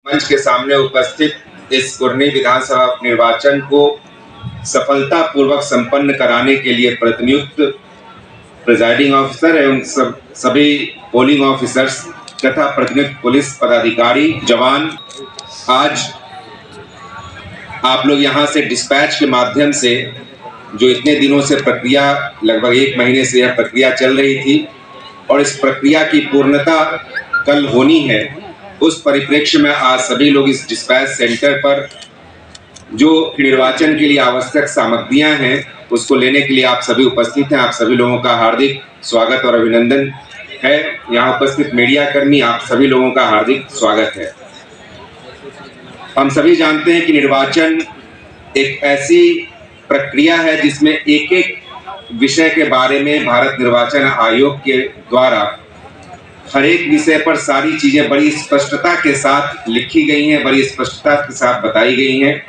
मंच के सामने उपस्थित इस कुरनी विधानसभा निर्वाचन को सफलतापूर्वक संपन्न कराने के लिए प्रतिनियुक्त प्रिजाइडिंग ऑफिसर एवं सभी पोलिंग ऑफिसर्स तथा प्रतिनियुक्त पुलिस पदाधिकारी जवान, आज आप लोग यहाँ से डिस्पैच के माध्यम से जो इतने दिनों से प्रक्रिया, लगभग 1 महीने से यह प्रक्रिया चल रही थी और इस प्रक्रिया की पूर्णता कल होनी है, उस परिप्रेक्ष्य में आज सभी लोग इस डिस्पैच सेंटर पर जो निर्वाचन के लिए आवश्यक सामग्रियां हैं उसको लेने के लिए आप सभी उपस्थित हैं। आप सभी लोगों का हार्दिक स्वागत और अभिनंदन है। यहाँ उपस्थित मीडिया कर्मी, आप सभी लोगों का हार्दिक स्वागत है। हम सभी जानते हैं कि निर्वाचन एक ऐसी प्रक्रिया है जिसमें एक एक विषय के बारे में भारत निर्वाचन आयोग के द्वारा हर एक विषय पर सारी चीजें बड़ी स्पष्टता के साथ लिखी गई हैं, बड़ी स्पष्टता के साथ बताई गई हैं।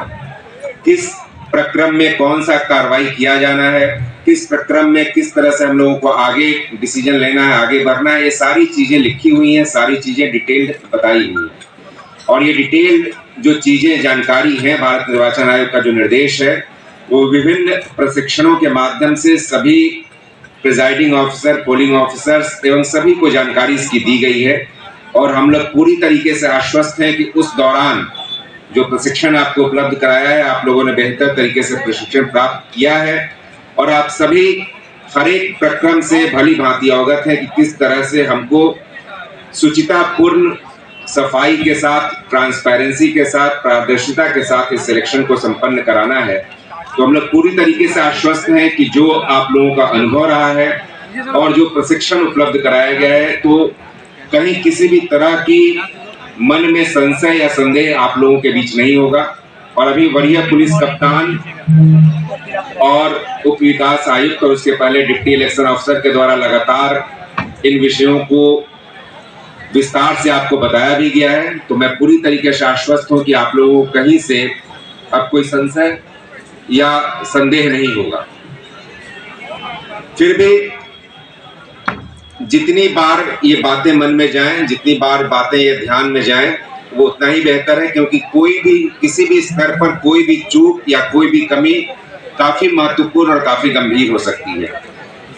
किस प्रक्रम में कौन सा कार्रवाई किया जाना है, किस प्रक्रम में किस तरह से हम लोगों को आगे डिसीजन लेना है, आगे बढ़ना है, ये सारी चीजें लिखी हुई हैं, सारी चीजें डिटेल्ड बताई हुई हैं। और ये डिटेल्ड जो चीजें जानकारी हैं, भारत निर्वाचन आयोग का जो निर्देश है वो विभिन्न प्रशिक्षणों के माध्यम से सभी प्रिजाइडिंग ऑफिसर, पोलिंग ऑफिसर्स एवं सभी को जानकारी इसकी दी गई है। और हम लोग पूरी तरीके से आश्वस्त हैं कि उस दौरान जो प्रशिक्षण आपको उपलब्ध कराया है, आप लोगों ने बेहतर तरीके से प्रशिक्षण प्राप्त किया है और आप सभी हर एक प्रक्रम से भली भांति अवगत है कि किस तरह से हमको शुचितापूर्ण, सफाई के साथ, ट्रांसपेरेंसी के साथ, पारदर्शिता के साथ इस सिलेक्शन को संपन्न कराना है। तो हम लोग पूरी तरीके से आश्वस्त हैं कि जो आप लोगों का अनुभव रहा है और जो प्रशिक्षण उपलब्ध कराया गया है, तो कहीं किसी भी तरह की मन में संशय या संदेह आप लोगों के बीच नहीं होगा। और अभी वरीय पुलिस कप्तान और उप विकास आयुक्त और उसके पहले डिप्टी इलेक्शन ऑफिसर के द्वारा लगातार इन विषयों को विस्तार से आपको बताया भी गया है। तो मैं पूरी तरीके से आश्वस्त हूं कि आप लोगों को कहीं से अब कोई संशय या संदेह नहीं होगा। फिर भी जितनी बार ये बातें मन में जाएं, जितनी बार बातें ये ध्यान में जाएं, वो उतना ही बेहतर है, क्योंकि कोई भी किसी भी स्तर पर कोई भी चूक या कोई भी कमी काफी महत्वपूर्ण और काफी गंभीर हो सकती है।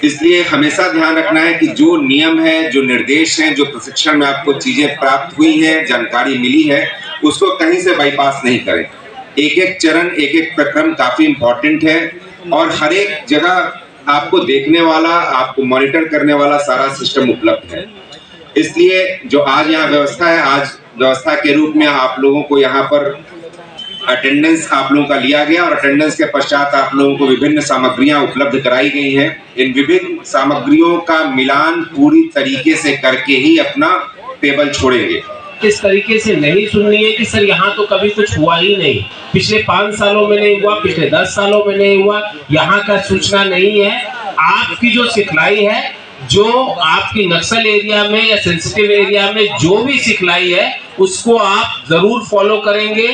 इसलिए हमेशा ध्यान रखना है कि जो नियम है, जो निर्देश हैं, जो प्रशिक्षण में आपको चीजें प्राप्त हुई हैं, जानकारी मिली है, उसको कहीं से बाईपास नहीं करें। एक एक चरण, एक एक प्रक्रम काफी इम्पोर्टेंट है और हर एक जगह आपको देखने वाला, आपको मॉनिटर करने वाला सारा सिस्टम उपलब्ध है। इसलिए जो आज यहाँ व्यवस्था है, आज व्यवस्था के रूप में आप लोगों को यहाँ पर अटेंडेंस आप लोगों का लिया गया और अटेंडेंस के पश्चात आप लोगों को विभिन्न सामग्रियां उपलब्ध कराई गई हैं। इन विभिन्न सामग्रियों का मिलान पूरी तरीके से करके ही अपना टेबल छोड़ेंगे। इस तरीके से नहीं सुननी है कि सर यहाँ तो कभी कुछ हुआ ही नहीं, पिछले 5 सालों में नहीं हुआ, पिछले 10 सालों में नहीं हुआ, यहाँ का सूचना नहीं है। आपकी जो सिखलाई है, जो आपकी नक्सल एरिया में या सेंसिटिव एरिया में जो भी सिखलाई है, उसको आप जरूर फॉलो करेंगे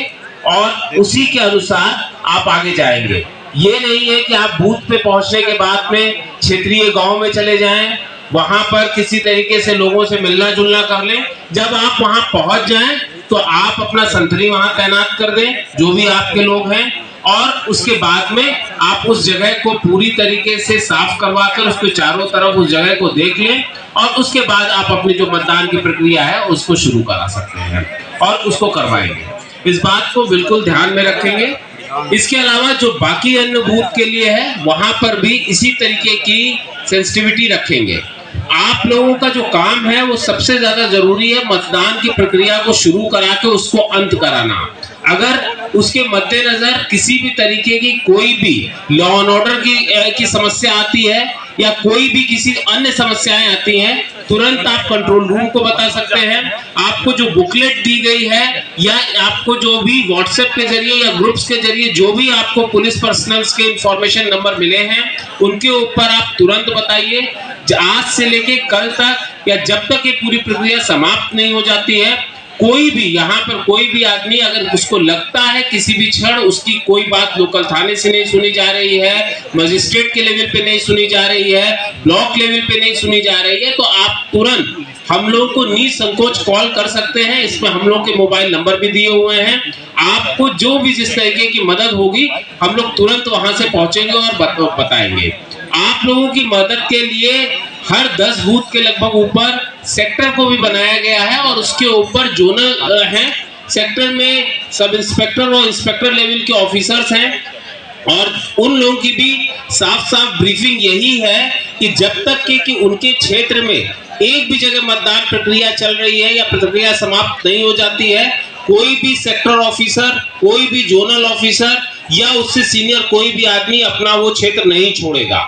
और उसी के अनुसार आप आगे जाएंगे। ये नहीं है कि आप बूथ पे पहुंचने के बाद में क्षेत्रीय गांव में चले जाएं, वहां पर किसी तरीके से लोगों से मिलना जुलना कर लें। जब आप वहां पहुंच जाएं तो आप अपना संतरी वहां तैनात कर दें, जो भी आपके लोग हैं, और उसके बाद में आप उस जगह को पूरी तरीके से साफ करवा कर उसके चारों तरफ उस जगह को देख लें और उसके बाद आप अपनी जो मतदान की प्रक्रिया है उसको शुरू करा सकते हैं और उसको करवाएंगे। इस बात को बिल्कुल ध्यान में रखेंगे। इसके अलावा जो बाकी अन्य बूथ के लिए है, वहां पर भी इसी तरीके की सेंसिटिविटी रखेंगे। आप लोगों का जो काम है वो सबसे ज्यादा जरूरी है, मतदान की प्रक्रिया को शुरू करा के उसको अंत कराना। अगर उसके मद्देनजर किसी भी तरीके की कोई भी लॉ एंड ऑर्डर की समस्या आती है या कोई भी किसी अन्य समस्याएं आती हैं, तुरंत आप कंट्रोल रूम को बता सकते हैं। आपको जो बुकलेट दी गई है या आपको जो भी व्हाट्सएप के जरिए या ग्रुप्स के जरिए जो भी आपको पुलिस पर्सनल्स के इंफॉर्मेशन नंबर मिले हैं, उनके ऊपर आप तुरंत बताइए। आज से लेके कल तक या जब तक ये पूरी प्रक्रिया समाप्त नहीं हो जाती है, कोई भी यहाँ पर कोई भी आदमी अगर उसको लगता है किसी भी क्षण उसकी कोई बात लोकल थाने से नहीं सुनी जा रही है, मजिस्ट्रेट के लेवल पे नहीं सुनी जा रही है, ब्लॉक लेवल पे नहीं सुनी जा रही है, तो आप तुरंत हम लोग को निसंकोच कॉल कर सकते हैं। इसमें हम लोग के मोबाइल नंबर भी दिए हुए हैं। आपको जो भी जिस तरीके की मदद होगी हम लोग तुरंत वहां से पहुंचेंगे और बताएंगे। आप लोगों की मदद के लिए हर 10 बूथ के लगभग ऊपर सेक्टर को भी बनाया गया है और उसके ऊपर जोनल हैं। सेक्टर में सब इंस्पेक्टर और इंस्पेक्टर लेवल के ऑफिसर्स हैं और उन लोगों की भी साफ साफ ब्रीफिंग यही है कि जब तक कि उनके क्षेत्र में एक भी जगह मतदान प्रक्रिया चल रही है या प्रक्रिया समाप्त नहीं हो जाती है, कोई भी सेक्टर ऑफिसर, कोई भी जोनल ऑफिसर या उससे सीनियर कोई भी आदमी अपना वो क्षेत्र नहीं छोड़ेगा।